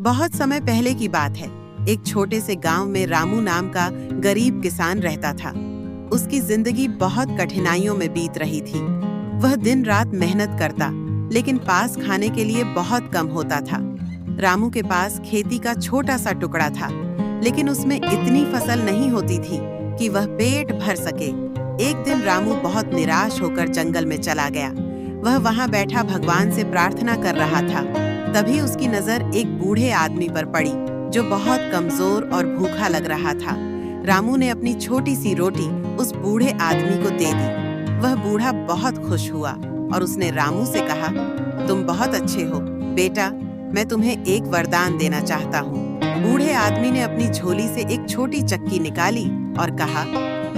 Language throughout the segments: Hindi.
बहुत समय पहले की बात है। एक छोटे से गांव में रामू नाम का गरीब किसान रहता था। उसकी जिंदगी बहुत कठिनाइयों में बीत रही थी। वह दिन रात मेहनत करता, लेकिन पास खाने के लिए बहुत कम होता था। रामू के पास खेती का छोटा सा टुकड़ा था, लेकिन उसमें इतनी फसल नहीं होती थी कि वह पेट भर सके। एक दिन रामू बहुत निराश होकर जंगल में चला गया। वह वहां बैठा भगवान से प्रार्थना कर रहा था। तभी उसकी नजर एक बूढ़े आदमी पर पड़ी, जो बहुत कमजोर और भूखा लग रहा था। रामू ने अपनी छोटी सी रोटी उस बूढ़े आदमी को दे दी। वह बूढ़ा बहुत खुश हुआ और उसने रामू से कहा, तुम बहुत अच्छे हो बेटा, मैं तुम्हें एक वरदान देना चाहता हूँ। बूढ़े आदमी ने अपनी झोली से एक छोटी चक्की निकाली और कहा,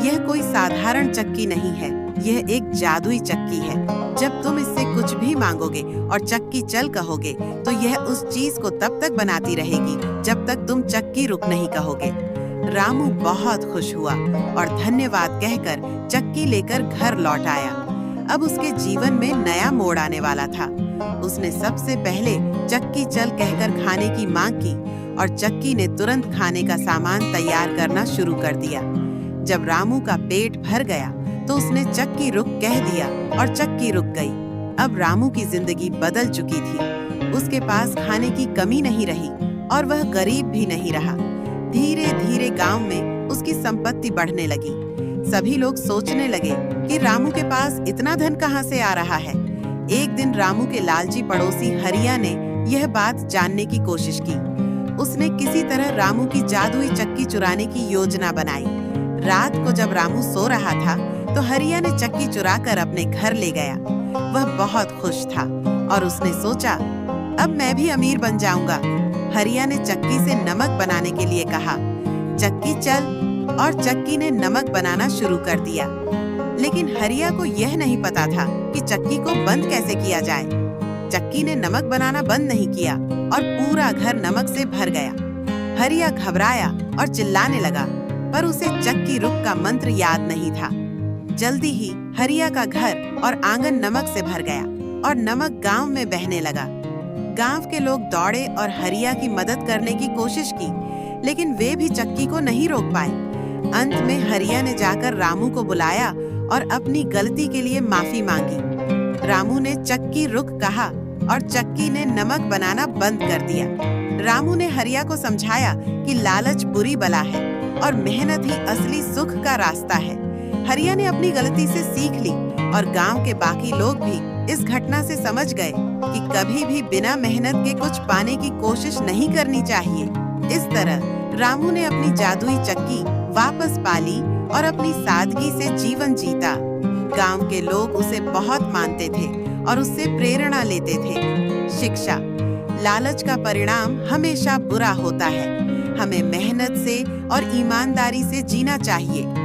यह कोई साधारण चक्की नहीं है, यह एक जादुई चक्की है। जब तुम इससे कुछ भी मांगोगे और चक्की चल कहोगे, तो यह उस चीज को तब तक बनाती रहेगी जब तक तुम चक्की रुक नहीं कहोगे। रामू बहुत खुश हुआ और धन्यवाद कहकर चक्की लेकर घर लौट आया। अब उसके जीवन में नया मोड़ आने वाला था। उसने सबसे पहले चक्की चल कहकर खाने की मांग की और चक्की ने तुरंत खाने का सामान तैयार करना शुरू कर दिया। जब रामू का पेट भर गया तो उसने चक्की रुक कह दिया और चक्की रुक गई। अब रामू की जिंदगी बदल चुकी थी। उसके पास खाने की कमी नहीं रही और वह गरीब भी नहीं रहा। धीरे धीरे गांव में उसकी संपत्ति बढ़ने लगी। सभी लोग सोचने लगे कि रामू के पास इतना धन कहां से आ रहा है। एक दिन रामू के लालची पड़ोसी हरिया ने यह बात जानने की कोशिश की। उसने किसी तरह रामू की जादुई चक्की चुराने की योजना बनाई। रात को जब रामू सो रहा था तो हरिया ने चक्की चुराकर अपने घर ले गया। वह बहुत खुश था और उसने सोचा, अब मैं भी अमीर बन जाऊंगा। हरिया ने चक्की से नमक बनाने के लिए कहा। चक्की चल और चक्की ने नमक बनाना शुरू कर दिया। लेकिन हरिया को यह नहीं पता था कि चक्की को बंद कैसे किया जाए। चक्की ने नमक बनाना बंद नहीं किया और पूरा घर नमक से भर गया। हरिया घबराया और चिल्लाने लगा, पर उसे चक्की रुक का मंत्र याद नहीं था। जल्दी ही हरिया का घर और आंगन नमक से भर गया और नमक गांव में बहने लगा। गांव के लोग दौड़े और हरिया की मदद करने की कोशिश की, लेकिन वे भी चक्की को नहीं रोक पाए। अंत में हरिया ने जाकर रामू को बुलाया और अपनी गलती के लिए माफी मांगी। रामू ने चक्की रुक कहा और चक्की ने नमक बनाना बंद कर दिया। रामू ने हरिया को समझाया कि लालच बुरी बला है और मेहनत ही असली सुख का रास्ता है। हरिया ने अपनी गलती से सीख ली और गांव के बाकी लोग भी इस घटना से समझ गए कि कभी भी बिना मेहनत के कुछ पाने की कोशिश नहीं करनी चाहिए। इस तरह रामू ने अपनी जादुई चक्की वापस पाली और अपनी सादगी से जीवन जीता। गांव के लोग उसे बहुत मानते थे और उससे प्रेरणा लेते थे। शिक्षा, लालच का परिणाम हमेशा बुरा होता है। हमें मेहनत से और ईमानदारी से जीना चाहिए।